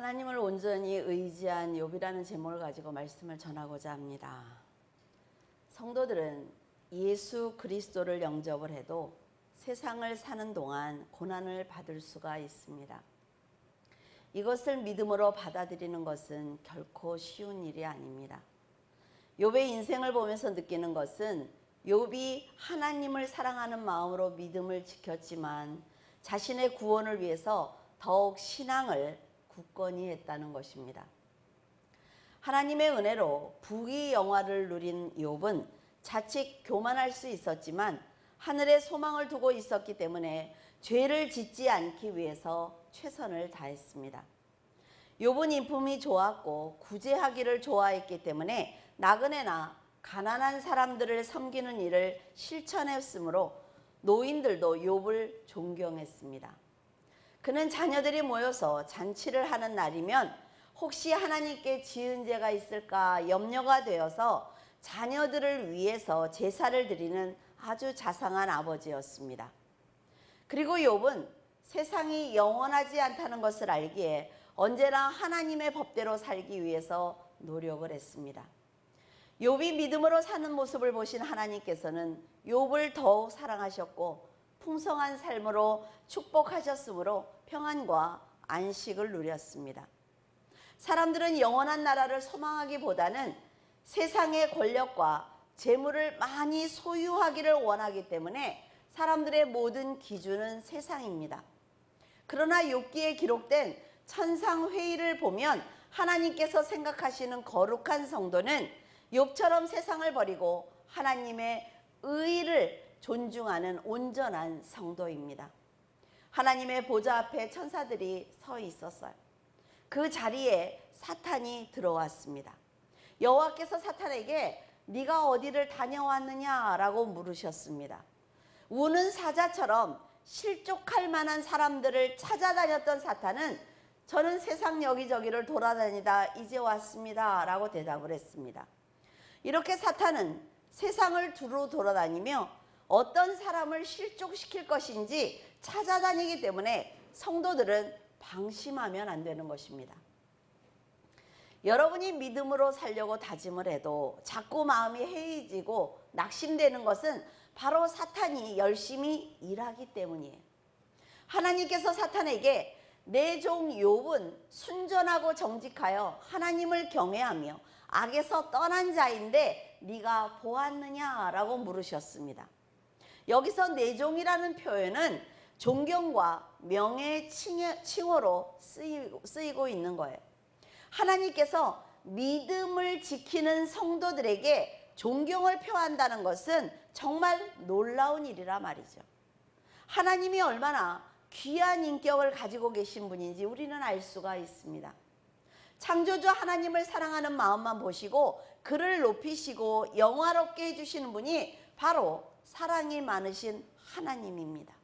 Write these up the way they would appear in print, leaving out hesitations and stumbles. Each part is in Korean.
하나님을 온전히 의지한 욥이라는 제목을 가지고 말씀을 전하고자 합니다. 성도들은 예수 그리스도를 영접을 해도 세상을 사는 동안 고난을 받을 수가 있습니다. 이것을 믿음으로 받아들이는 것은 결코 쉬운 일이 아닙니다. 욥의 인생을 보면서 느끼는 것은 욥이 하나님을 사랑하는 마음으로 믿음을 지켰지만 자신의 구원을 위해서 더욱 신앙을 굳건히 했다는 것입니다. 하나님의 은혜로 부귀 영화를 누린 욥은 자칫 교만할 수 있었지만 하늘에 소망을 두고 있었기 때문에 죄를 짓지 않기 위해서 최선을 다했습니다. 욥은 인품이 좋았고 구제하기를 좋아했기 때문에 나그네나 가난한 사람들을 섬기는 일을 실천했으므로 노인들도 욥을 존경했습니다. 그는 자녀들이 모여서 잔치를 하는 날이면 혹시 하나님께 지은 죄가 있을까 염려가 되어서 자녀들을 위해서 제사를 드리는 아주 자상한 아버지였습니다. 그리고 욥은 세상이 영원하지 않다는 것을 알기에 언제나 하나님의 법대로 살기 위해서 노력을 했습니다. 욥이 믿음으로 사는 모습을 보신 하나님께서는 욥을 더욱 사랑하셨고 풍성한 삶으로 축복하셨으므로 평안과 안식을 누렸습니다. 사람들은 영원한 나라를 소망하기보다는 세상의 권력과 재물을 많이 소유하기를 원하기 때문에 사람들의 모든 기준은 세상입니다. 그러나 욥기에 기록된 천상회의를 보면 하나님께서 생각하시는 거룩한 성도는 욥처럼 세상을 버리고 하나님의 의를 존중하는 온전한 성도입니다. 하나님의 보좌 앞에 천사들이 서 있었어요. 그 자리에 사탄이 들어왔습니다. 여호와께서 사탄에게 네가 어디를 다녀왔느냐라고 물으셨습니다. 우는 사자처럼 실족할 만한 사람들을 찾아다녔던 사탄은 저는 세상 여기저기를 돌아다니다 이제 왔습니다 라고 대답을 했습니다. 이렇게 사탄은 세상을 두루 돌아다니며 어떤 사람을 실족시킬 것인지 찾아다니기 때문에 성도들은 방심하면 안 되는 것입니다. 여러분이 믿음으로 살려고 다짐을 해도 자꾸 마음이 해이해지고 낙심되는 것은 바로 사탄이 열심히 일하기 때문이에요. 하나님께서 사탄에게 내 종 욥은 순전하고 정직하여 하나님을 경외하며 악에서 떠난 자인데 네가 보았느냐라고 물으셨습니다. 여기서 내 종이라는 표현은 존경과 명예의 칭호로 쓰이고 있는 거예요. 하나님께서 믿음을 지키는 성도들에게 존경을 표한다는 것은 정말 놀라운 일이라 말이죠. 하나님이 얼마나 귀한 인격을 가지고 계신 분인지 우리는 알 수가 있습니다. 창조주 하나님을 사랑하는 마음만 보시고 그를 높이시고 영화롭게 해주시는 분이 바로 사랑이 많으신 하나님입니다.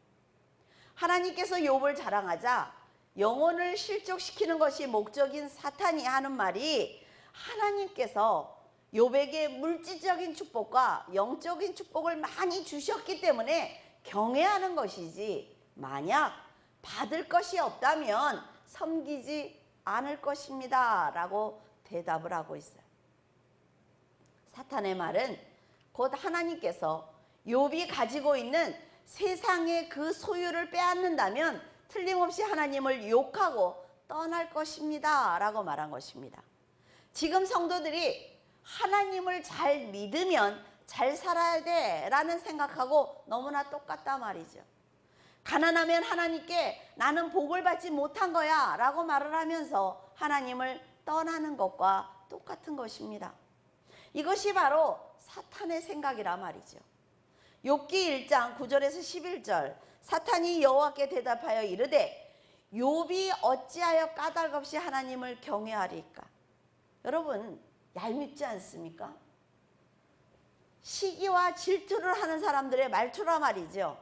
하나님께서 욥을 자랑하자 영혼을 실족시키는 것이 목적인 사탄이 하는 말이 하나님께서 욥에게 물질적인 축복과 영적인 축복을 많이 주셨기 때문에 경외하는 것이지 만약 받을 것이 없다면 섬기지 않을 것입니다 라고 대답을 하고 있어요. 사탄의 말은 곧 하나님께서 욥이 가지고 있는 세상의 그 소유를 빼앗는다면 틀림없이 하나님을 욕하고 떠날 것입니다 라고 말한 것입니다. 지금 성도들이 하나님을 잘 믿으면 잘 살아야 돼 라는 생각하고 너무나 똑같단 말이죠. 가난하면 하나님께 나는 복을 받지 못한 거야 라고 말을 하면서 하나님을 떠나는 것과 똑같은 것입니다. 이것이 바로 사탄의 생각이라 말이죠. 욥기 1장 9절에서 11절 사탄이 여호와께 대답하여 이르되 욥이 어찌하여 까닭없이 하나님을 경외하리까. 여러분 얄밉지 않습니까? 시기와 질투를 하는 사람들의 말투라 말이죠.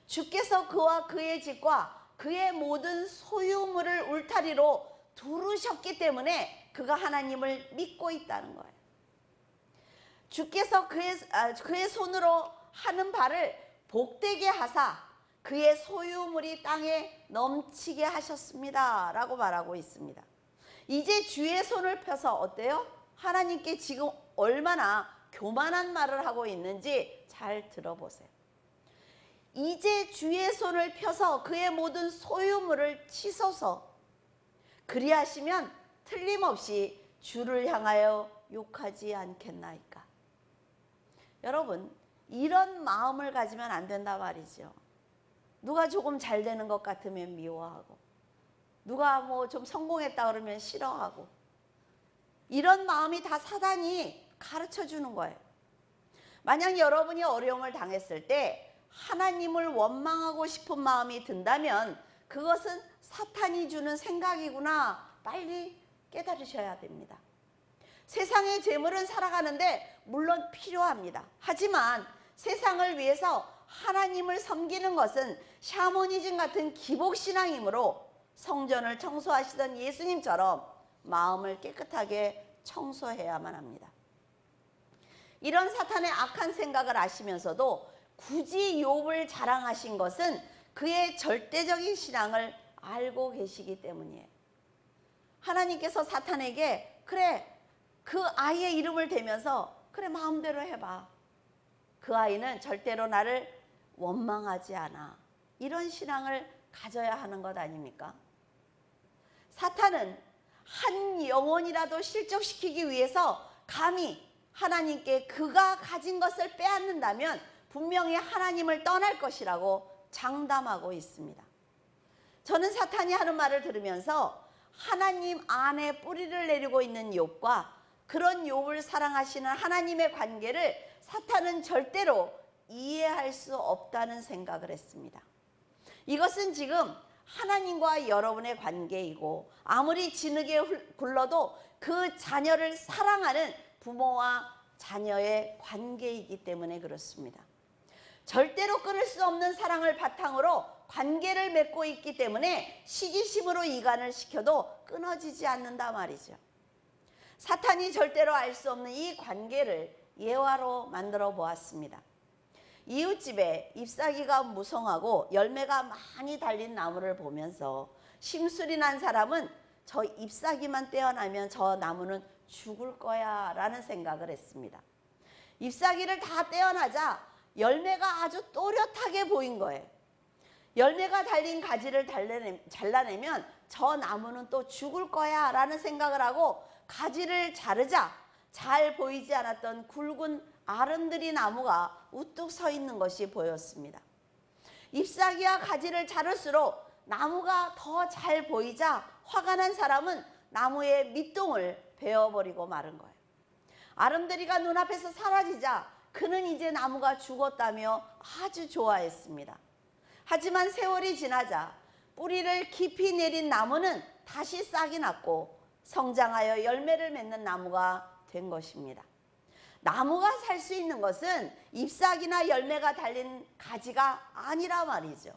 주께서 그와 그의 집과 그의 모든 소유물을 울타리로 두르셨기 때문에 그가 하나님을 믿고 있다는 거예요. 주께서 그의 손으로 하는 바를 복되게 하사 그의 소유물이 땅에 넘치게 하셨습니다 라고 말하고 있습니다. 이제 주의 손을 펴서 어때요? 하나님께 지금 얼마나 교만한 말을 하고 있는지 잘 들어보세요. 이제 주의 손을 펴서 그의 모든 소유물을 치소서. 그리하시면 틀림없이 주를 향하여 욕하지 않겠나이까. 여러분, 이런 마음을 가지면 안 된다 말이죠. 누가 조금 잘 되는 것 같으면 미워하고, 누가 뭐 좀 성공했다 그러면 싫어하고, 이런 마음이 다 사단이 가르쳐 주는 거예요. 만약 여러분이 어려움을 당했을 때 하나님을 원망하고 싶은 마음이 든다면 그것은 사탄이 주는 생각이구나, 빨리 깨달으셔야 됩니다. 세상의 재물은 살아가는데 물론 필요합니다. 하지만 세상을 위해서 하나님을 섬기는 것은 샤머니즘 같은 기복신앙이므로 성전을 청소하시던 예수님처럼 마음을 깨끗하게 청소해야만 합니다. 이런 사탄의 악한 생각을 아시면서도 굳이 욥을 자랑하신 것은 그의 절대적인 신앙을 알고 계시기 때문이에요. 하나님께서 사탄에게 그래, 그 아이의 이름을 대면서 그래, 마음대로 해봐. 그 아이는 절대로 나를 원망하지 않아. 이런 신앙을 가져야 하는 것 아닙니까? 사탄은 한 영혼이라도 실족시키기 위해서 감히 하나님께 그가 가진 것을 빼앗는다면 분명히 하나님을 떠날 것이라고 장담하고 있습니다. 저는 사탄이 하는 말을 들으면서 하나님 안에 뿌리를 내리고 있는 욥과 그런 욥을 사랑하시는 하나님의 관계를 사탄은 절대로 이해할 수 없다는 생각을 했습니다. 이것은 지금 하나님과 여러분의 관계이고, 아무리 진흙에 굴러도 그 자녀를 사랑하는 부모와 자녀의 관계이기 때문에 그렇습니다. 절대로 끊을 수 없는 사랑을 바탕으로 관계를 맺고 있기 때문에 시기심으로 이간을 시켜도 끊어지지 않는다 말이죠. 사탄이 절대로 알 수 없는 이 관계를 예화로 만들어 보았습니다. 이웃집에 잎사귀가 무성하고 열매가 많이 달린 나무를 보면서 심술이 난 사람은 저 잎사귀만 떼어나면 저 나무는 죽을 거야 라는 생각을 했습니다. 잎사귀를 다 떼어나자 열매가 아주 또렷하게 보인 거예요. 열매가 달린 가지를 잘라내면 저 나무는 또 죽을 거야 라는 생각을 하고 가지를 자르자 잘 보이지 않았던 굵은 아름드리 나무가 우뚝 서 있는 것이 보였습니다. 잎사귀와 가지를 자를수록 나무가 더 잘 보이자 화가 난 사람은 나무의 밑동을 베어버리고 마른 거예요. 아름드리가 눈앞에서 사라지자 그는 이제 나무가 죽었다며 아주 좋아했습니다. 하지만 세월이 지나자 뿌리를 깊이 내린 나무는 다시 싹이 났고 성장하여 열매를 맺는 나무가 된 것입니다. 나무가 살 수 있는 것은 잎사귀나 열매가 달린 가지가 아니라 말이죠.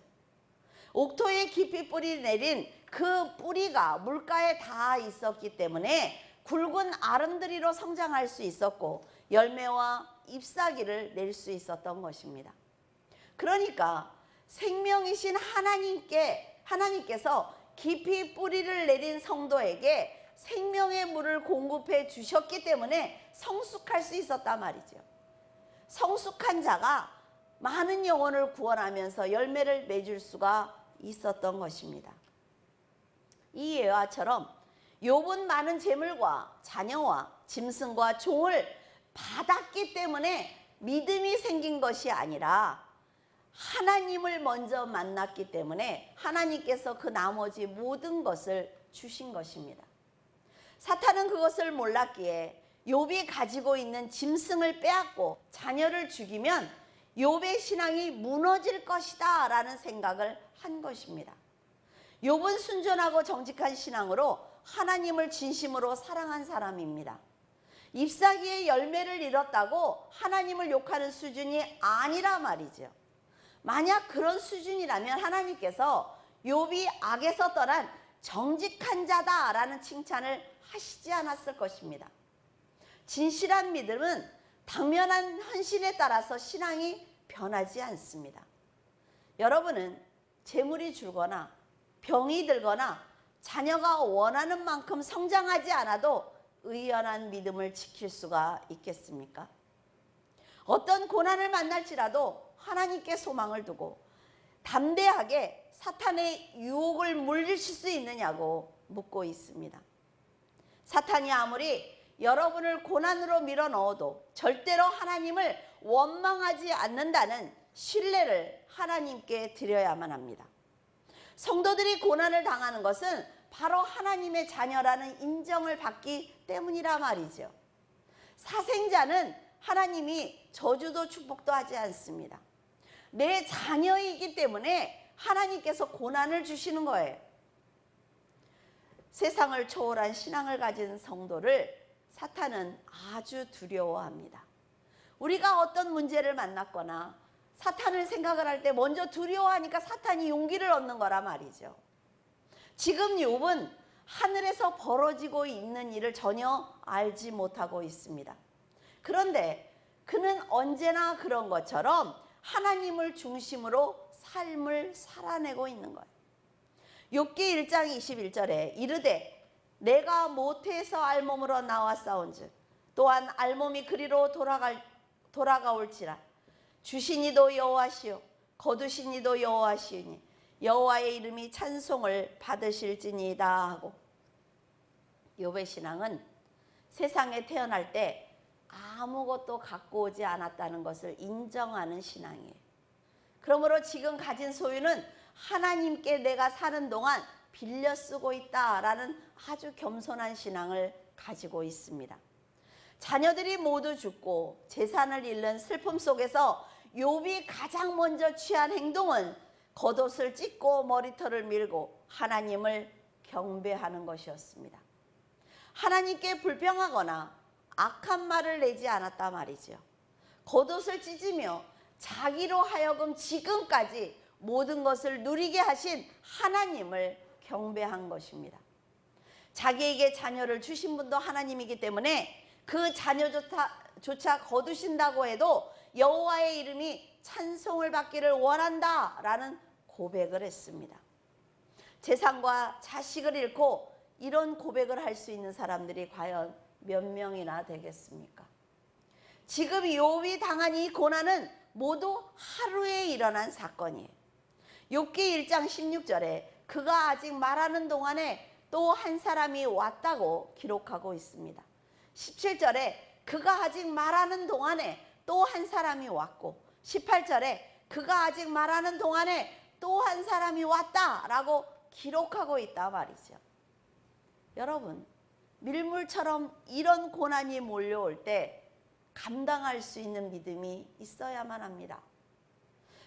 옥토에 깊이 뿌리 내린 그 뿌리가 물가에 닿아 있었기 때문에 굵은 아름드리로 성장할 수 있었고 열매와 잎사귀를 낼 수 있었던 것입니다. 그러니까 생명이신 하나님께서 깊이 뿌리를 내린 성도에게 생명의 물을 공급해 주셨기 때문에 성숙할 수 있었단 말이죠. 성숙한 자가 많은 영혼을 구원하면서 열매를 맺을 수가 있었던 것입니다. 이 예화처럼 욥은 많은 재물과 자녀와 짐승과 종을 받았기 때문에 믿음이 생긴 것이 아니라 하나님을 먼저 만났기 때문에 하나님께서 그 나머지 모든 것을 주신 것입니다. 사탄은 그것을 몰랐기에 욥이 가지고 있는 짐승을 빼앗고 자녀를 죽이면 욥의 신앙이 무너질 것이다 라는 생각을 한 것입니다. 욥은 순전하고 정직한 신앙으로 하나님을 진심으로 사랑한 사람입니다. 잎사귀의 열매를 잃었다고 하나님을 욕하는 수준이 아니라 말이죠. 만약 그런 수준이라면 하나님께서 욥이 악에서 떠난 정직한 자다라는 칭찬을 하시지 않았을 것입니다. 진실한 믿음은 당면한 헌신에 따라서 신앙이 변하지 않습니다. 여러분은 재물이 줄거나 병이 들거나 자녀가 원하는 만큼 성장하지 않아도 의연한 믿음을 지킬 수가 있겠습니까? 어떤 고난을 만날지라도 하나님께 소망을 두고 담대하게 사탄의 유혹을 물리칠 수 있느냐고 묻고 있습니다. 사탄이 아무리 여러분을 고난으로 밀어넣어도 절대로 하나님을 원망하지 않는다는 신뢰를 하나님께 드려야만 합니다. 성도들이 고난을 당하는 것은 바로 하나님의 자녀라는 인정을 받기 때문이라 말이죠. 사생자는 하나님이 저주도 축복도 하지 않습니다. 내 자녀이기 때문에 하나님께서 고난을 주시는 거예요. 세상을 초월한 신앙을 가진 성도를 사탄은 아주 두려워합니다. 우리가 어떤 문제를 만났거나 사탄을 생각을 할 때 먼저 두려워하니까 사탄이 용기를 얻는 거라 말이죠. 지금 욥은 하늘에서 벌어지고 있는 일을 전혀 알지 못하고 있습니다. 그런데 그는 언제나 그런 것처럼 하나님을 중심으로 삶을 살아내고 있는 거예요. 욥기 1장 21절에 이르되 내가 모태에서 알몸으로 나왔사온즉 또한 알몸이 그리로 돌아가올지라 주신 이도 여호와시요 거두신 이도 여호와시니 여호와의 이름이 찬송을 받으실지니이다 하고, 욥의 신앙은 세상에 태어날 때 아무것도 갖고 오지 않았다는 것을 인정하는 신앙이에요. 그러므로 지금 가진 소유는 하나님께 내가 사는 동안 빌려 쓰고 있다라는 아주 겸손한 신앙을 가지고 있습니다. 자녀들이 모두 죽고 재산을 잃는 슬픔 속에서 욥이 가장 먼저 취한 행동은 겉옷을 찢고 머리털을 밀고 하나님을 경배하는 것이었습니다. 하나님께 불평하거나 악한 말을 내지 않았다 말이죠. 겉옷을 찢으며 자기로 하여금 지금까지 모든 것을 누리게 하신 하나님을 경배한 것입니다. 자기에게 자녀를 주신 분도 하나님이기 때문에 그 자녀조차 거두신다고 해도 여호와의 이름이 찬송을 받기를 원한다라는 고백을 했습니다. 재산과 자식을 잃고 이런 고백을 할 수 있는 사람들이 과연 몇 명이나 되겠습니까? 지금 욥이 당한 이 고난은 모두 하루에 일어난 사건이에요. 욥기 1장 16절에 그가 아직 말하는 동안에 또 한 사람이 왔다고 기록하고 있습니다. 17절에 그가 아직 말하는 동안에 또 한 사람이 왔고 18절에 그가 아직 말하는 동안에 또 한 사람이 왔다라고 기록하고 있다 말이죠. 여러분, 밀물처럼 이런 고난이 몰려올 때 감당할 수 있는 믿음이 있어야만 합니다.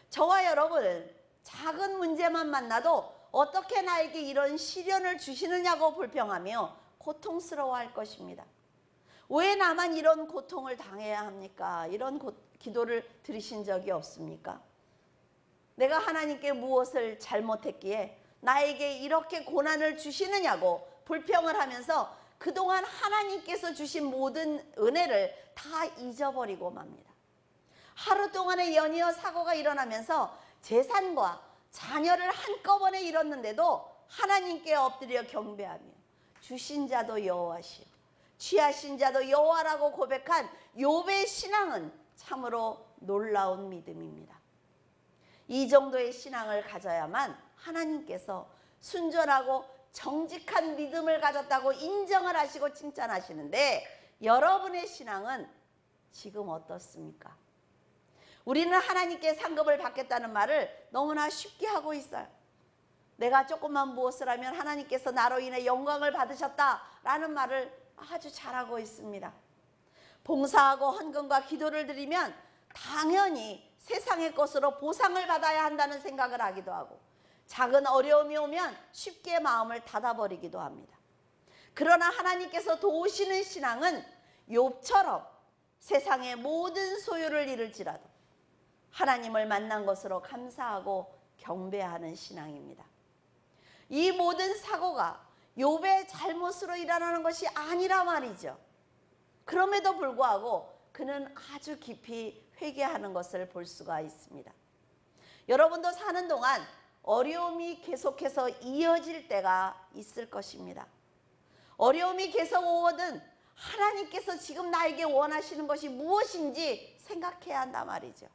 저와 여러분은 작은 문제만 만나도 어떻게 나에게 이런 시련을 주시느냐고 불평하며 고통스러워할 것입니다. 왜 나만 이런 고통을 당해야 합니까? 이런 기도를 들으신 적이 없습니까? 내가 하나님께 무엇을 잘못했기에 나에게 이렇게 고난을 주시느냐고 불평을 하면서 그동안 하나님께서 주신 모든 은혜를 다 잊어버리고 맙니다. 하루 동안에 연이어 사고가 일어나면서 재산과 자녀를 한꺼번에 잃었는데도 하나님께 엎드려 경배하며 주신 자도 여호와시오 취하신 자도 여호와라고 고백한 욥의 신앙은 참으로 놀라운 믿음입니다. 이 정도의 신앙을 가져야만 하나님께서 순전하고 정직한 믿음을 가졌다고 인정을 하시고 칭찬하시는데, 여러분의 신앙은 지금 어떻습니까? 우리는 하나님께 상급을 받겠다는 말을 너무나 쉽게 하고 있어요. 내가 조금만 무엇을 하면 하나님께서 나로 인해 영광을 받으셨다라는 말을 아주 잘하고 있습니다. 봉사하고 헌금과 기도를 드리면 당연히 세상의 것으로 보상을 받아야 한다는 생각을 하기도 하고, 작은 어려움이 오면 쉽게 마음을 닫아버리기도 합니다. 그러나 하나님께서 도우시는 신앙은 욥처럼 세상의 모든 소유를 잃을지라도 하나님을 만난 것으로 감사하고 경배하는 신앙입니다. 이 모든 사고가 욥의 잘못으로 일어나는 것이 아니라 말이죠. 그럼에도 불구하고 그는 아주 깊이 회개하는 것을 볼 수가 있습니다. 여러분도 사는 동안 어려움이 계속해서 이어질 때가 있을 것입니다. 어려움이 계속 오거든 하나님께서 지금 나에게 원하시는 것이 무엇인지 생각해야 한단 말이죠.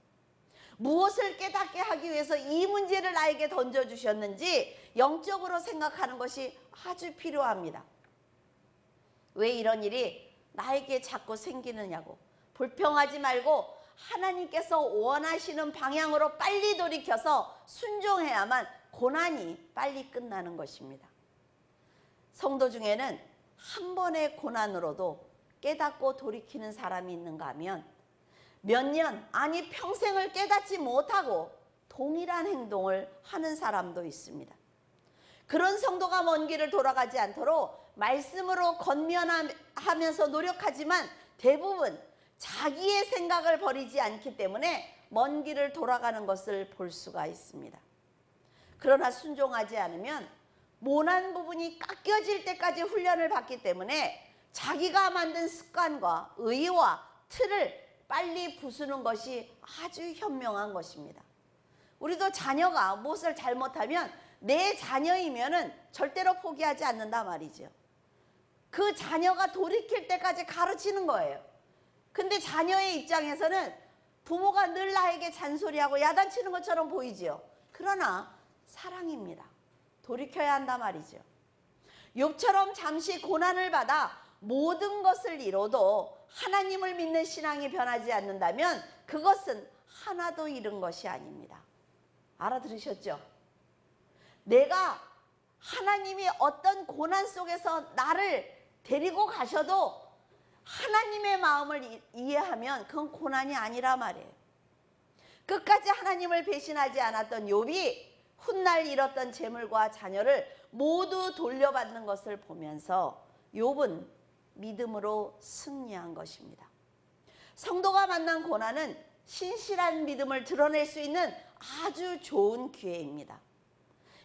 무엇을 깨닫게 하기 위해서 이 문제를 나에게 던져주셨는지 영적으로 생각하는 것이 아주 필요합니다. 왜 이런 일이 나에게 자꾸 생기느냐고 불평하지 말고 하나님께서 원하시는 방향으로 빨리 돌이켜서 순종해야만 고난이 빨리 끝나는 것입니다. 성도 중에는 한 번의 고난으로도 깨닫고 돌이키는 사람이 있는가 하면 몇 년, 아니 평생을 깨닫지 못하고 동일한 행동을 하는 사람도 있습니다. 그런 성도가 먼 길을 돌아가지 않도록 말씀으로 권면하면서 노력하지만 대부분 자기의 생각을 버리지 않기 때문에 먼 길을 돌아가는 것을 볼 수가 있습니다. 그러나 순종하지 않으면 모난 부분이 깎여질 때까지 훈련을 받기 때문에 자기가 만든 습관과 의와 틀을 빨리 부수는 것이 아주 현명한 것입니다. 우리도 자녀가 무엇을 잘못하면 내 자녀이면은 절대로 포기하지 않는다 말이죠. 그 자녀가 돌이킬 때까지 가르치는 거예요. 근데 자녀의 입장에서는 부모가 늘 나에게 잔소리하고 야단치는 것처럼 보이지요. 그러나 사랑입니다. 돌이켜야 한단 말이죠. 욥처럼 잠시 고난을 받아 모든 것을 이뤄도 하나님을 믿는 신앙이 변하지 않는다면 그것은 하나도 잃은 것이 아닙니다. 알아들으셨죠? 내가 하나님이 어떤 고난 속에서 나를 데리고 가셔도 하나님의 마음을 이해하면 그건 고난이 아니라 말이에요. 끝까지 하나님을 배신하지 않았던 욥이 훗날 잃었던 재물과 자녀를 모두 돌려받는 것을 보면서 욥은 믿음으로 승리한 것입니다. 성도가 만난 고난은 신실한 믿음을 드러낼 수 있는 아주 좋은 기회입니다.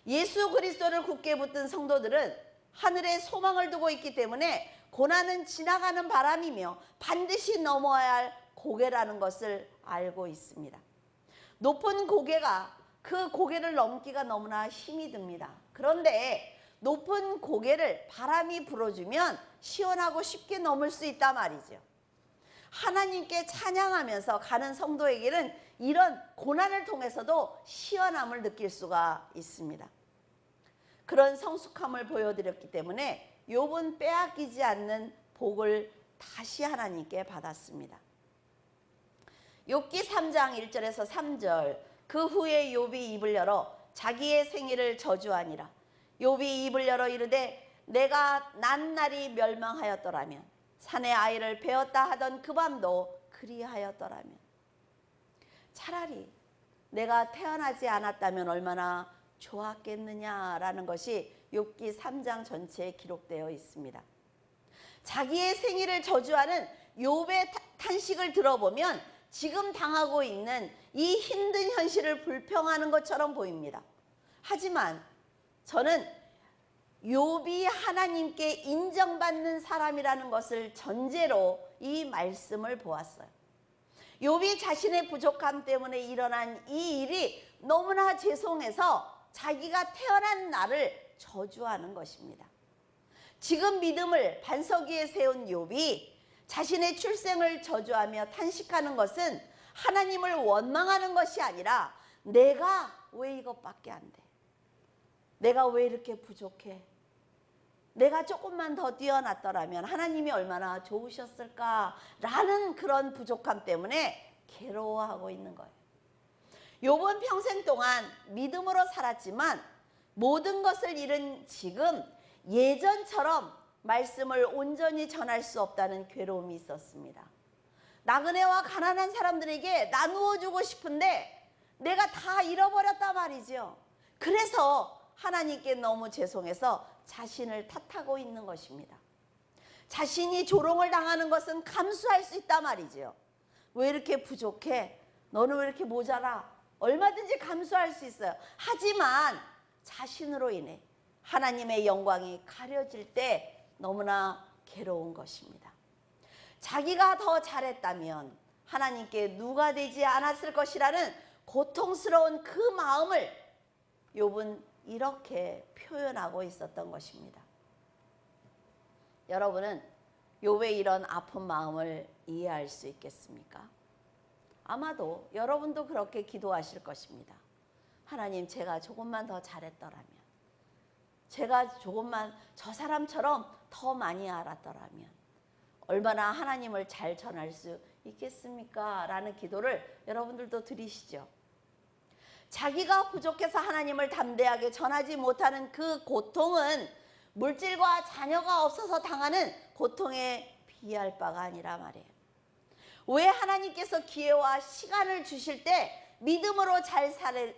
예수 그리스도를 굳게 붙든 성도들은 하늘에 소망을 두고 있기 때문에 고난은 지나가는 바람이며 반드시 넘어야 할 고개라는 것을 알고 있습니다. 높은 고개가 그 고개를 넘기가 너무나 힘이 듭니다. 그런데 높은 고개를 바람이 불어주면 시원하고 쉽게 넘을 수 있단 말이죠. 하나님께 찬양하면서 가는 성도에게는 이런 고난을 통해서도 시원함을 느낄 수가 있습니다. 그런 성숙함을 보여드렸기 때문에 욥은 빼앗기지 않는 복을 다시 하나님께 받았습니다. 욥기 3장 1절에서 3절 그 후에 욥이 입을 열어 자기의 생일을 저주하니라. 욥이 입을 열어 이르되 내가 난 날이 멸망하였더라면 산의 아이를 베었다 하던 그 밤도 그리하였더라면 차라리 내가 태어나지 않았다면 얼마나 좋았겠느냐라는 것이 욥기 3장 전체에 기록되어 있습니다. 자기의 생일을 저주하는 욥의 탄식을 들어보면 지금 당하고 있는 이 힘든 현실을 불평하는 것처럼 보입니다. 하지만 저는 욥이 하나님께 인정받는 사람이라는 것을 전제로 이 말씀을 보았어요. 욥이 자신의 부족함 때문에 일어난 이 일이 너무나 죄송해서 자기가 태어난 날을 저주하는 것입니다. 지금 믿음을 반석 위에 세운 욥이 자신의 출생을 저주하며 탄식하는 것은 하나님을 원망하는 것이 아니라 내가 왜 이것밖에 안 돼? 내가 왜 이렇게 부족해? 내가 조금만 더 뛰어났더라면 하나님이 얼마나 좋으셨을까라는 그런 부족함 때문에 괴로워하고 있는 거예요. 욥은 평생 동안 믿음으로 살았지만 모든 것을 잃은 지금 예전처럼 말씀을 온전히 전할 수 없다는 괴로움이 있었습니다. 나그네와 가난한 사람들에게 나누어 주고 싶은데 내가 다 잃어버렸단 말이죠. 그래서 하나님께 너무 죄송해서 자신을 탓하고 있는 것입니다. 자신이 조롱을 당하는 것은 감수할 수 있단 말이죠. 왜 이렇게 부족해? 너는 왜 이렇게 모자라? 얼마든지 감수할 수 있어요. 하지만 자신으로 인해 하나님의 영광이 가려질 때 너무나 괴로운 것입니다. 자기가 더 잘했다면 하나님께 누가 되지 않았을 것이라는 고통스러운 그 마음을 욥은 이렇게 표현하고 있었던 것입니다. 여러분은 욥의 이런 아픈 마음을 이해할 수 있겠습니까? 아마도 여러분도 그렇게 기도하실 것입니다. 하나님, 제가 조금만 더 잘했더라면, 제가 조금만 저 사람처럼 더 많이 알았더라면 얼마나 하나님을 잘 전할 수 있겠습니까? 라는 기도를 여러분들도 드리시죠. 자기가 부족해서 하나님을 담대하게 전하지 못하는 그 고통은 물질과 자녀가 없어서 당하는 고통에 비할 바가 아니라 말이에요. 왜 하나님께서 기회와 시간을 주실 때 믿음으로 잘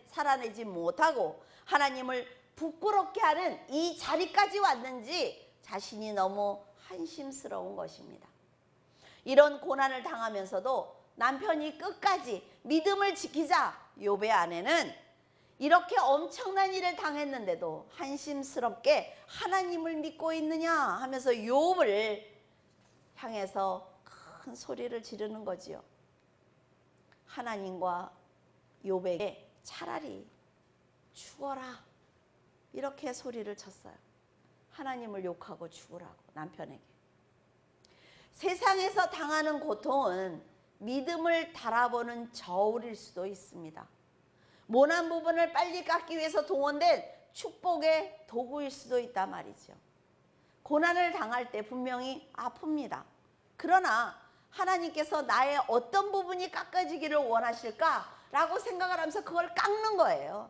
살아내지 못하고 하나님을 부끄럽게 하는 이 자리까지 왔는지 자신이 너무 한심스러운 것입니다. 이런 고난을 당하면서도 남편이 끝까지 믿음을 지키자 욥의 아내는 이렇게 엄청난 일을 당했는데도 한심스럽게 하나님을 믿고 있느냐 하면서 욥을 향해서 큰 소리를 지르는 거지요. 하나님과 욥에게 차라리 죽어라 이렇게 소리를 쳤어요. 하나님을 욕하고 죽으라고 남편에게. 세상에서 당하는 고통은 믿음을 달아보는 저울일 수도 있습니다. 모난 부분을 빨리 깎기 위해서 동원된 축복의 도구일 수도 있단 말이죠. 고난을 당할 때 분명히 아픕니다. 그러나 하나님께서 나의 어떤 부분이 깎아지기를 원하실까라고 생각을 하면서 그걸 깎는 거예요.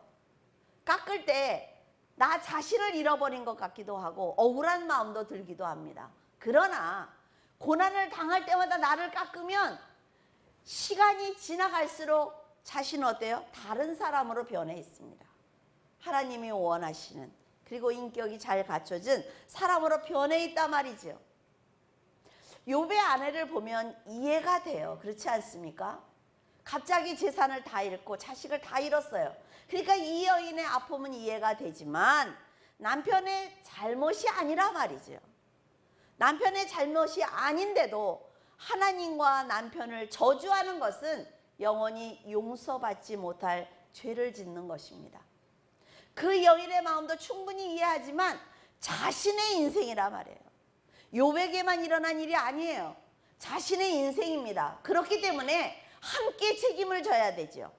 깎을 때 나 자신을 잃어버린 것 같기도 하고 억울한 마음도 들기도 합니다. 그러나 고난을 당할 때마다 나를 깎으면 시간이 지나갈수록 자신은 어때요? 다른 사람으로 변해 있습니다. 하나님이 원하시는, 그리고 인격이 잘 갖춰진 사람으로 변해 있단 말이죠. 욥의 아내를 보면 이해가 돼요. 그렇지 않습니까? 갑자기 재산을 다 잃고 자식을 다 잃었어요. 그러니까 이 여인의 아픔은 이해가 되지만 남편의 잘못이 아니라 말이죠. 남편의 잘못이 아닌데도 하나님과 남편을 저주하는 것은 영원히 용서받지 못할 죄를 짓는 것입니다. 그 여인의 마음도 충분히 이해하지만 자신의 인생이라 말이에요. 욥에게만 일어난 일이 아니에요. 자신의 인생입니다. 그렇기 때문에 함께 책임을 져야 되죠.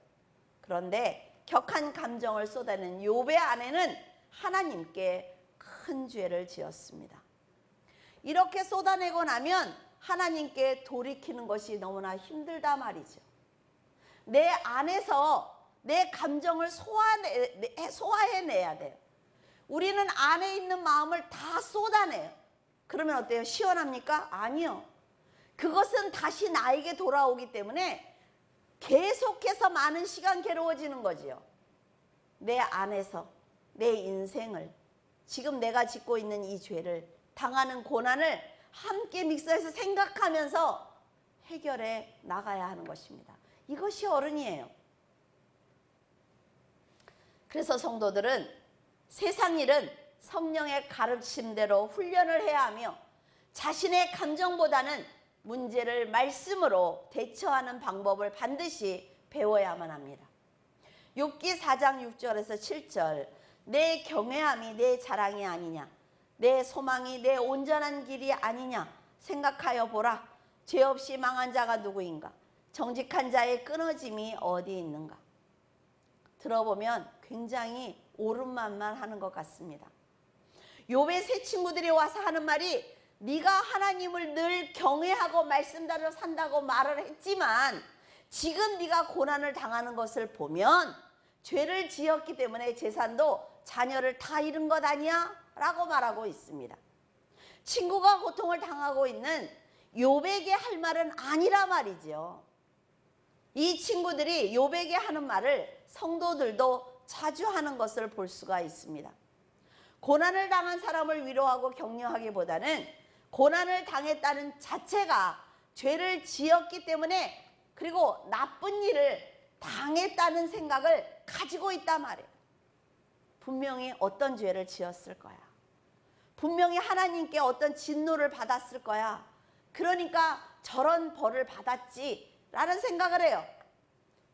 그런데 격한 감정을 쏟아낸 욥의 아내는 하나님께 큰 죄를 지었습니다. 이렇게 쏟아내고 나면 하나님께 돌이키는 것이 너무나 힘들다 말이죠. 내 안에서 내 감정을 소화해내야 돼요. 우리는 안에 있는 마음을 다 쏟아내요. 그러면 어때요? 시원합니까? 아니요. 그것은 다시 나에게 돌아오기 때문에 계속해서 많은 시간 괴로워지는 거지요. 내 안에서 내 인생을, 지금 내가 짓고 있는 이 죄를, 당하는 고난을 함께 믹서해서 생각하면서 해결해 나가야 하는 것입니다. 이것이 어른이에요. 그래서 성도들은 세상 일은 성령의 가르침대로 훈련을 해야 하며 자신의 감정보다는 문제를 말씀으로 대처하는 방법을 반드시 배워야만 합니다. 욥기 4장 6절에서 7절, 내 경외함이 내 자랑이 아니냐, 내 소망이 내 온전한 길이 아니냐 생각하여 보라. 죄 없이 망한 자가 누구인가? 정직한 자의 끊어짐이 어디 있는가? 들어보면 굉장히 옳은말만 하는 것 같습니다. 욥의 세 친구들이 와서 하는 말이, 네가 하나님을 늘 경외하고 말씀대로 산다고 말을 했지만 지금 네가 고난을 당하는 것을 보면 죄를 지었기 때문에 재산도 자녀를 다 잃은 것 아니야? 라고 말하고 있습니다. 친구가 고통을 당하고 있는 욥에게 할 말은 아니라 말이죠. 이 친구들이 욥에게 하는 말을 성도들도 자주 하는 것을 볼 수가 있습니다. 고난을 당한 사람을 위로하고 격려하기보다는 고난을 당했다는 자체가 죄를 지었기 때문에, 그리고 나쁜 일을 당했다는 생각을 가지고 있단 말이에요. 분명히 어떤 죄를 지었을 거야. 분명히 하나님께 어떤 진노를 받았을 거야. 그러니까 저런 벌을 받았지 라는 생각을 해요.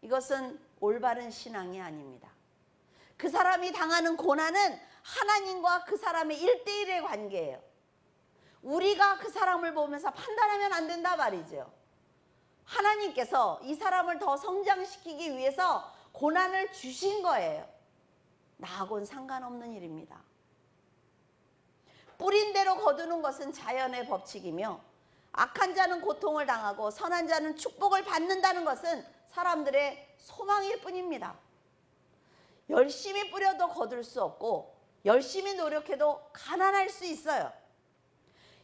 이것은 올바른 신앙이 아닙니다. 그 사람이 당하는 고난은 하나님과 그 사람의 1대1의 관계예요. 우리가 그 사람을 보면서 판단하면 안 된다 말이죠. 하나님께서 이 사람을 더 성장시키기 위해서 고난을 주신 거예요. 나하고는 상관없는 일입니다. 뿌린 대로 거두는 것은 자연의 법칙이며 악한 자는 고통을 당하고 선한 자는 축복을 받는다는 것은 사람들의 소망일 뿐입니다. 열심히 뿌려도 거둘 수 없고 열심히 노력해도 가난할 수 있어요.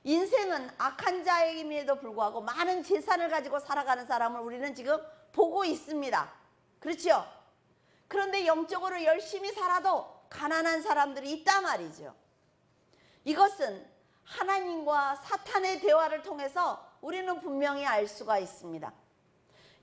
인생은 악한 자임에도 불구하고 많은 재산을 가지고 살아가는 사람을 우리는 지금 보고 있습니다. 그렇죠? 그런데 영적으로 열심히 살아도 가난한 사람들이 있단 말이죠. 이것은 하나님과 사탄의 대화를 통해서 우리는 분명히 알 수가 있습니다.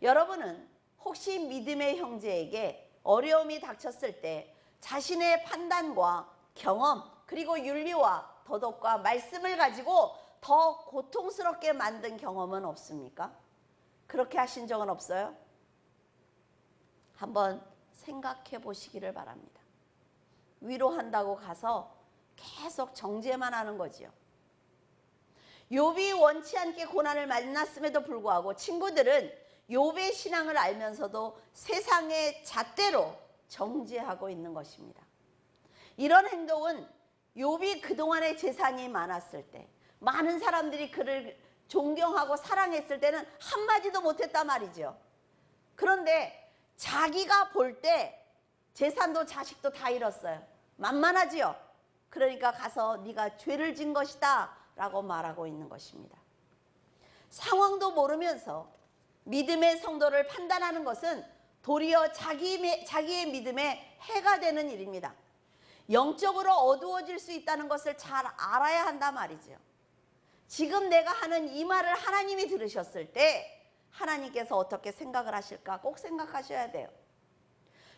여러분은 혹시 믿음의 형제에게 어려움이 닥쳤을 때 자신의 판단과 경험 그리고 윤리와 도덕과 말씀을 가지고 더 고통스럽게 만든 경험은 없습니까? 그렇게 하신 적은 없어요? 한번 생각해 보시기를 바랍니다. 위로한다고 가서 계속 정죄만 하는 거지요. 욥이 원치 않게 고난을 만났음에도 불구하고 친구들은 욥의 신앙을 알면서도 세상의 잣대로 정죄하고 있는 것입니다. 이런 행동은 욥이 그동안의 재산이 많았을 때, 많은 사람들이 그를 존경하고 사랑했을 때는 한마디도 못했단 말이죠. 그런데 자기가 볼 때 재산도 자식도 다 잃었어요. 만만하지요. 그러니까 가서 네가 죄를 진 것이다 라고 말하고 있는 것입니다. 상황도 모르면서 믿음의 성도를 판단하는 것은 도리어 자기의 믿음에 해가 되는 일입니다. 영적으로 어두워질 수 있다는 것을 잘 알아야 한단 말이죠. 지금 내가 하는 이 말을 하나님이 들으셨을 때 하나님께서 어떻게 생각을 하실까 꼭 생각하셔야 돼요.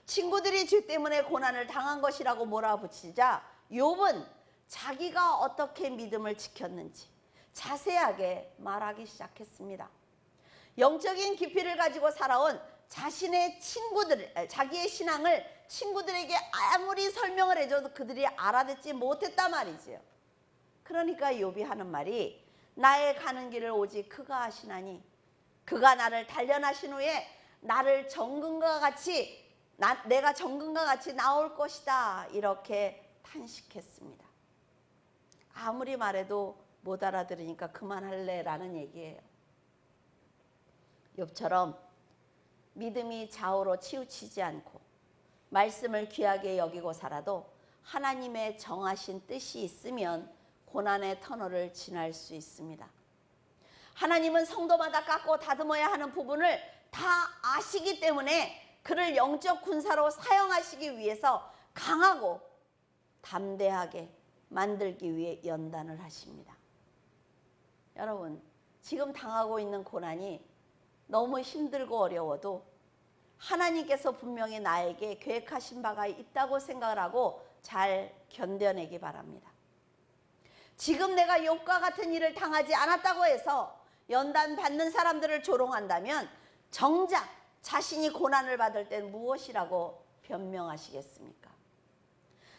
친구들이 죄 때문에 고난을 당한 것이라고 몰아붙이자 욥은 자기가 어떻게 믿음을 지켰는지 자세하게 말하기 시작했습니다. 영적인 깊이를 가지고 살아온 자신의 자기의 신앙을 친구들에게 아무리 설명을 해줘도 그들이 알아듣지 못했단 말이지요. 그러니까 욥이 하는 말이 나의 가는 길을 오직 그가 아시나니 그가 나를 단련하신 후에 나를 내가 정금과 같이 나올 것이다 이렇게 탄식했습니다. 아무리 말해도 못 알아들으니까 그만할래라는 얘기예요. 욥처럼 믿음이 좌우로 치우치지 않고 말씀을 귀하게 여기고 살아도 하나님의 정하신 뜻이 있으면 고난의 터널을 지날 수 있습니다. 하나님은 성도마다 깎고 다듬어야 하는 부분을 다 아시기 때문에 그를 영적 군사로 사용하시기 위해서 강하고 담대하게 만들기 위해 연단을 하십니다. 여러분, 지금 당하고 있는 고난이 너무 힘들고 어려워도 하나님께서 분명히 나에게 계획하신 바가 있다고 생각을 하고 잘 견뎌내기 바랍니다. 지금 내가 욥과 같은 일을 당하지 않았다고 해서 연단 받는 사람들을 조롱한다면 정작 자신이 고난을 받을 땐 무엇이라고 변명하시겠습니까?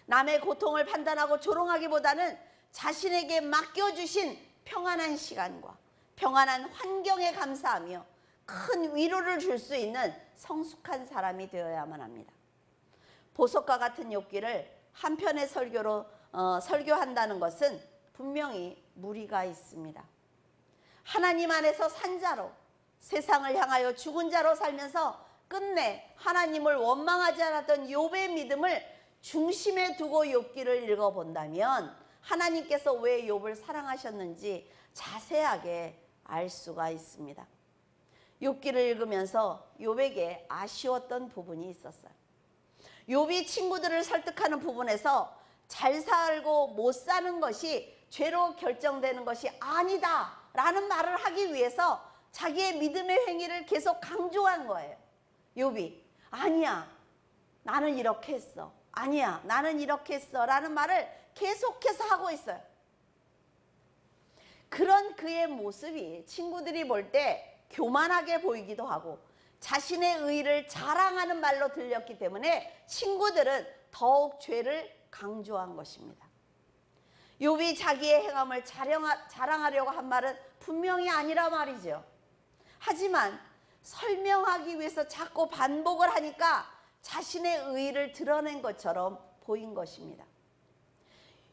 남의 고통을 판단하고 조롱하기보다는 자신에게 맡겨주신 평안한 시간과 평안한 환경에 감사하며 큰 위로를 줄 수 있는 성숙한 사람이 되어야만 합니다. 보석과 같은 욥기를 한 편의 설교로 설교한다는 것은 분명히 무리가 있습니다. 하나님 안에서 산 자로 세상을 향하여 죽은 자로 살면서 끝내 하나님을 원망하지 않았던 욥의 믿음을 중심에 두고 욥기를 읽어본다면 하나님께서 왜 욥을 사랑하셨는지 자세하게 알 수가 있습니다. 욥기를 읽으면서 욥에게 아쉬웠던 부분이 있었어요. 욥이 친구들을 설득하는 부분에서 잘 살고 못 사는 것이 죄로 결정되는 것이 아니다 라는 말을 하기 위해서 자기의 믿음의 행위를 계속 강조한 거예요. 욥이 아니야 나는 이렇게 했어, 아니야 나는 이렇게 했어 라는 말을 계속해서 하고 있어요. 그런 그의 모습이 친구들이 볼 때 교만하게 보이기도 하고 자신의 의의를 자랑하는 말로 들렸기 때문에 친구들은 더욱 죄를 강조한 것입니다. 욥이 자기의 행함을 자랑하려고 한 말은 분명히 아니라 말이죠. 하지만 설명하기 위해서 자꾸 반복을 하니까 자신의 의의를 드러낸 것처럼 보인 것입니다.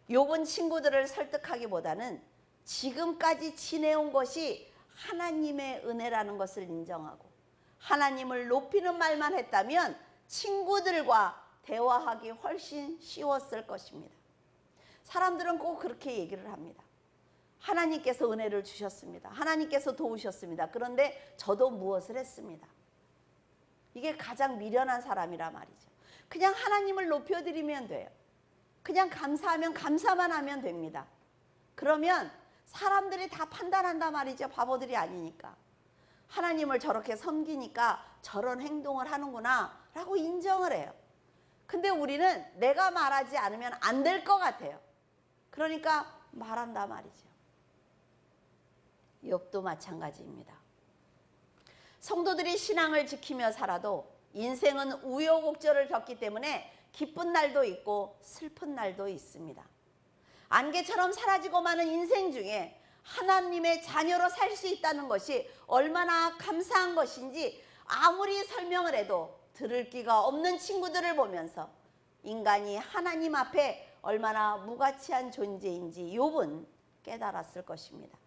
욥은 친구들을 설득하기보다는 지금까지 지내온 것이 하나님의 은혜라는 것을 인정하고 하나님을 높이는 말만 했다면 친구들과 대화하기 훨씬 쉬웠을 것입니다. 사람들은 꼭 그렇게 얘기를 합니다. 하나님께서 은혜를 주셨습니다. 하나님께서 도우셨습니다. 그런데 저도 무엇을 했습니다. 이게 가장 미련한 사람이라 말이죠. 그냥 하나님을 높여드리면 돼요. 그냥 감사하면 감사만 하면 됩니다. 그러면 사람들이 다 판단한단 말이죠. 바보들이 아니니까. 하나님을 저렇게 섬기니까 저런 행동을 하는구나 라고 인정을 해요. 근데 우리는 내가 말하지 않으면 안 될 것 같아요. 그러니까 말한단 말이죠. 욥도 마찬가지입니다. 성도들이 신앙을 지키며 살아도 인생은 우여곡절을 겪기 때문에 기쁜 날도 있고 슬픈 날도 있습니다. 안개처럼 사라지고 마는 인생 중에 하나님의 자녀로 살 수 있다는 것이 얼마나 감사한 것인지 아무리 설명을 해도 들을 기가 없는 친구들을 보면서 인간이 하나님 앞에 얼마나 무가치한 존재인지 욥은 깨달았을 것입니다.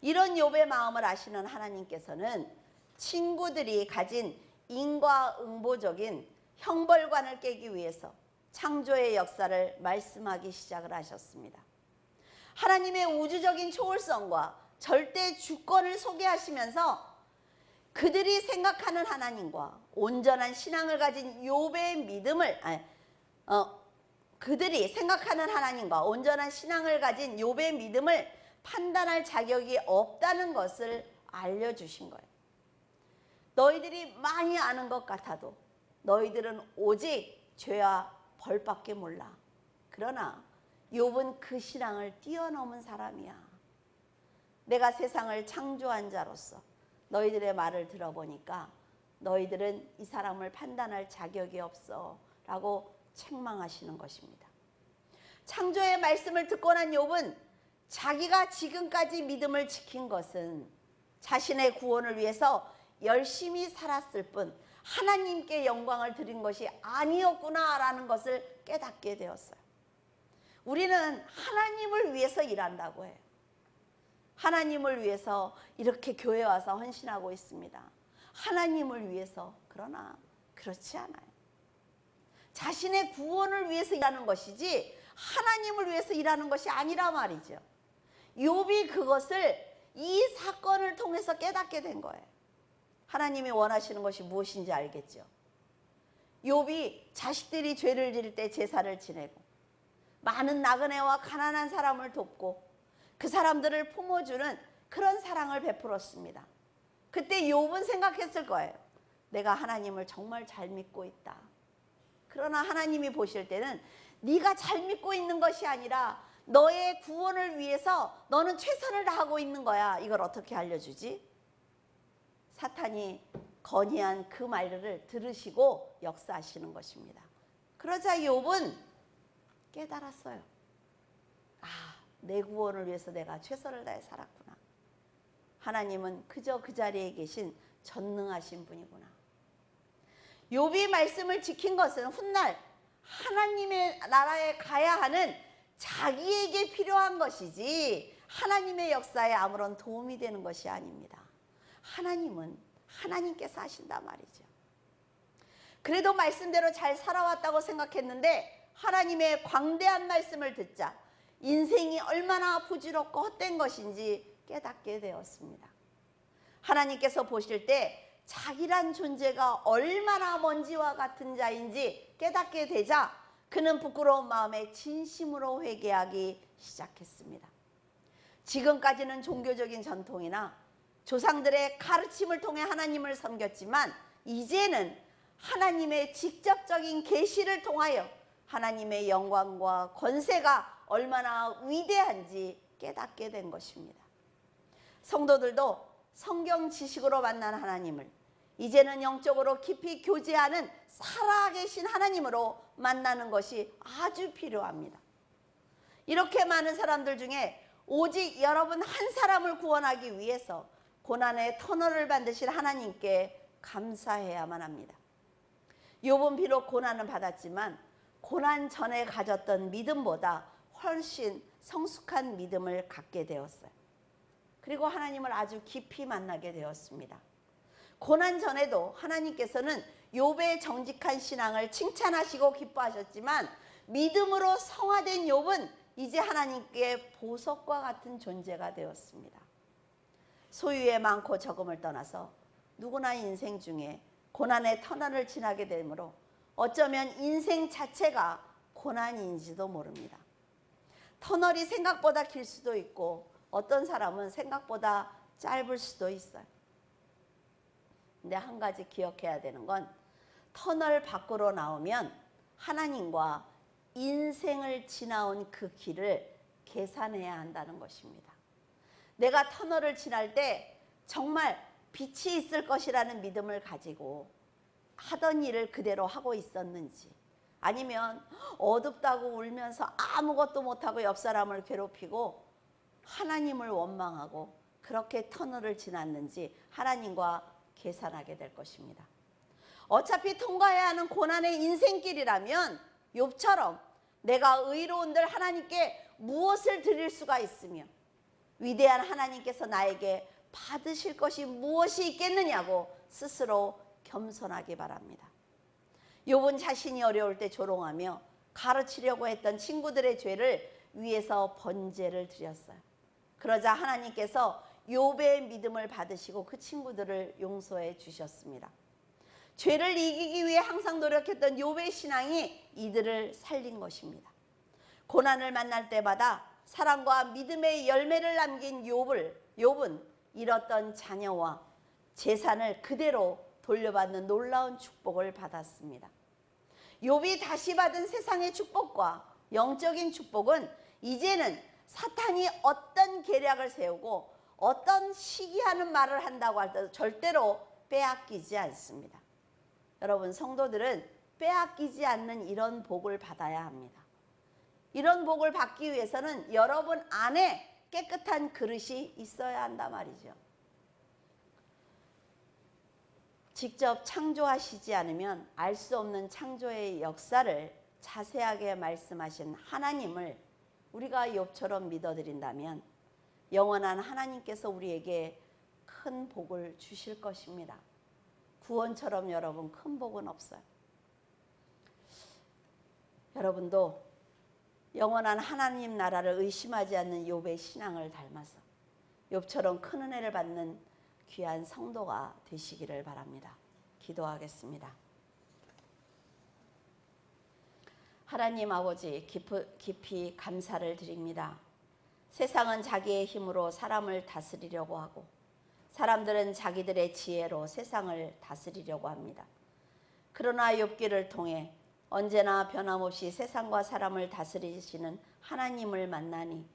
이런 욥의 마음을 아시는 하나님께서는 친구들이 가진 인과응보적인 형벌관을 깨기 위해서 창조의 역사를 말씀하기 시작을 하셨습니다. 하나님의 우주적인 초월성과 절대 주권을 소개하시면서 그들이 생각하는 하나님과 온전한 신앙을 가진 욥의 믿음을 그들이 생각하는 하나님과 온전한 신앙을 가진 욥의 믿음을 판단할 자격이 없다는 것을 알려주신 거예요. 너희들이 많이 아는 것 같아도 너희들은 오직 죄와 벌밖에 몰라. 그러나 욥은 그 신앙을 뛰어넘은 사람이야. 내가 세상을 창조한 자로서 너희들의 말을 들어보니까 너희들은 이 사람을 판단할 자격이 없어 라고 책망하시는 것입니다. 창조의 말씀을 듣고 난 욥은 자기가 지금까지 믿음을 지킨 것은 자신의 구원을 위해서 열심히 살았을 뿐 하나님께 영광을 드린 것이 아니었구나라는 것을 깨닫게 되었어요. 우리는 하나님을 위해서 일한다고 해요. 하나님을 위해서 이렇게 교회 와서 헌신하고 있습니다. 하나님을 위해서. 그러나 그렇지 않아요. 자신의 구원을 위해서 일하는 것이지 하나님을 위해서 일하는 것이 아니라 말이죠. 욥이 그것을 이 사건을 통해서 깨닫게 된 거예요. 하나님이 원하시는 것이 무엇인지 알겠죠. 욥이 자식들이 죄를 지을 때 제사를 지내고 많은 나그네와 가난한 사람을 돕고 그 사람들을 품어주는 그런 사랑을 베풀었습니다. 그때 욥은 생각했을 거예요. 내가 하나님을 정말 잘 믿고 있다. 그러나 하나님이 보실 때는 네가 잘 믿고 있는 것이 아니라 너의 구원을 위해서 너는 최선을 다하고 있는 거야. 이걸 어떻게 알려주지? 사탄이 건의한 그 말을 들으시고 역사하시는 것입니다. 그러자 욥은 깨달았어요. 아, 내 구원을 위해서 내가 최선을 다해 살았구나. 하나님은 그저 그 자리에 계신 전능하신 분이구나. 욥이 말씀을 지킨 것은 훗날 하나님의 나라에 가야 하는 자기에게 필요한 것이지 하나님의 역사에 아무런 도움이 되는 것이 아닙니다. 하나님은 하나님께서 하신단 말이죠. 그래도 말씀대로 잘 살아왔다고 생각했는데 하나님의 광대한 말씀을 듣자 인생이 얼마나 부질없고 헛된 것인지 깨닫게 되었습니다. 하나님께서 보실 때 자기란 존재가 얼마나 먼지와 같은 자인지 깨닫게 되자 그는 부끄러운 마음에 진심으로 회개하기 시작했습니다. 지금까지는 종교적인 전통이나 조상들의 가르침을 통해 하나님을 섬겼지만 이제는 하나님의 직접적인 계시를 통하여 하나님의 영광과 권세가 얼마나 위대한지 깨닫게 된 것입니다. 성도들도 성경 지식으로 만난 하나님을 이제는 영적으로 깊이 교제하는 살아계신 하나님으로 만나는 것이 아주 필요합니다. 이렇게 많은 사람들 중에 오직 여러분 한 사람을 구원하기 위해서 고난의 터널을 만드신 하나님께 감사해야만 합니다. 욥은 비록 고난을 받았지만 고난 전에 가졌던 믿음보다 훨씬 성숙한 믿음을 갖게 되었어요. 그리고 하나님을 아주 깊이 만나게 되었습니다. 고난 전에도 하나님께서는 욥의 정직한 신앙을 칭찬하시고 기뻐하셨지만 믿음으로 성화된 욥은 이제 하나님께 보석과 같은 존재가 되었습니다. 소유의 많고 적음을 떠나서 누구나 인생 중에 고난의 터널을 지나게 되므로 어쩌면 인생 자체가 고난인지도 모릅니다. 터널이 생각보다 길 수도 있고 어떤 사람은 생각보다 짧을 수도 있어요. 근데 한 가지 기억해야 되는 건 터널 밖으로 나오면 하나님과 인생을 지나온 그 길을 계산해야 한다는 것입니다. 내가 터널을 지날 때 정말 빛이 있을 것이라는 믿음을 가지고 하던 일을 그대로 하고 있었는지, 아니면 어둡다고 울면서 아무것도 못하고 옆 사람을 괴롭히고 하나님을 원망하고 그렇게 터널을 지났는지 하나님과 계산하게 될 것입니다. 어차피 통과해야 하는 고난의 인생길이라면 욥처럼 내가 의로운들 하나님께 무엇을 드릴 수가 있으며 위대한 하나님께서 나에게 받으실 것이 무엇이 있겠느냐고 스스로 겸손하기 바랍니다. 욥은 자신이 어려울 때 조롱하며 가르치려고 했던 친구들의 죄를 위해서 번제를 드렸어요. 그러자 하나님께서 욥의 믿음을 받으시고 그 친구들을 용서해 주셨습니다. 죄를 이기기 위해 항상 노력했던 욥의 신앙이 이들을 살린 것입니다. 고난을 만날 때마다 사랑과 믿음의 열매를 남긴 욥은 잃었던 자녀와 재산을 그대로 돌려받는 놀라운 축복을 받았습니다. 욥이 다시 받은 세상의 축복과 영적인 축복은 이제는 사탄이 어떤 계략을 세우고 어떤 시기하는 말을 한다고 할 때도 절대로 빼앗기지 않습니다. 여러분, 성도들은 빼앗기지 않는 이런 복을 받아야 합니다. 이런 복을 받기 위해서는 여러분 안에 깨끗한 그릇이 있어야 한단 말이죠. 직접 창조하시지 않으면 알 수 없는 창조의 역사를 자세하게 말씀하신 하나님을 우리가 욥처럼 믿어드린다면 영원한 하나님께서 우리에게 큰 복을 주실 것입니다. 구원처럼 여러분 큰 복은 없어요. 여러분도 영원한 하나님 나라를 의심하지 않는 욥의 신앙을 닮아서 욥처럼 큰 은혜를 받는 귀한 성도가 되시기를 바랍니다. 기도하겠습니다. 하나님 아버지, 깊이 감사를 드립니다. 세상은 자기의 힘으로 사람을 다스리려고 하고 사람들은 자기들의 지혜로 세상을 다스리려고 합니다. 그러나 욥기를 통해 언제나 변함없이 세상과 사람을 다스리시는 하나님을 만나니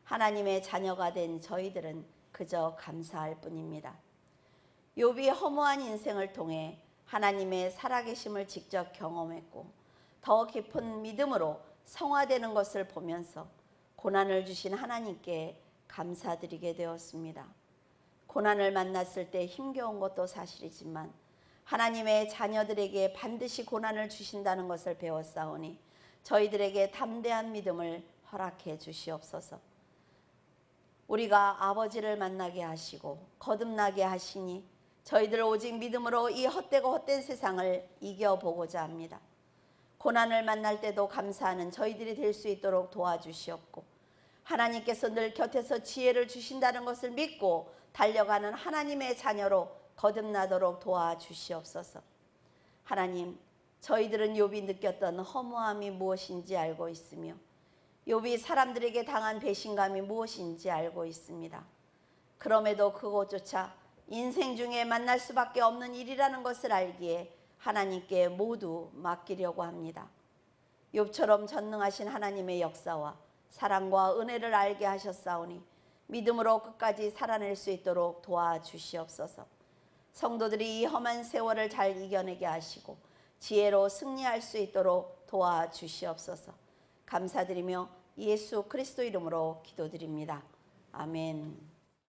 하나님의 자녀가 된 저희들은 그저 감사할 뿐입니다. 욥이 허무한 인생을 통해 하나님의 살아계심을 직접 경험했고 더 깊은 믿음으로 성화되는 것을 보면서 고난을 주신 하나님께 감사드리게 되었습니다. 고난을 만났을 때 힘겨운 것도 사실이지만 하나님의 자녀들에게 반드시 고난을 주신다는 것을 배웠사오니 저희들에게 담대한 믿음을 허락해 주시옵소서. 우리가 아버지를 만나게 하시고 거듭나게 하시니 저희들 오직 믿음으로 이 헛되고 헛된 세상을 이겨보고자 합니다. 고난을 만날 때도 감사하는 저희들이 될 수 있도록 도와주시옵고 하나님께서 늘 곁에서 지혜를 주신다는 것을 믿고 달려가는 하나님의 자녀로 거듭나도록 도와주시옵소서. 하나님, 저희들은 욥이 느꼈던 허무함이 무엇인지 알고 있으며 욥이 사람들에게 당한 배신감이 무엇인지 알고 있습니다. 그럼에도 그것조차 인생 중에 만날 수밖에 없는 일이라는 것을 알기에 하나님께 모두 맡기려고 합니다. 욥처럼 전능하신 하나님의 역사와 사랑과 은혜를 알게 하셨사오니 믿음으로 끝까지 살아낼 수 있도록 도와주시옵소서. 성도들이 이 험한 세월을 잘 이겨내게 하시고 지혜로 승리할 수 있도록 도와주시옵소서. 감사드리며 예수 그리스도 이름으로 기도드립니다. 아멘.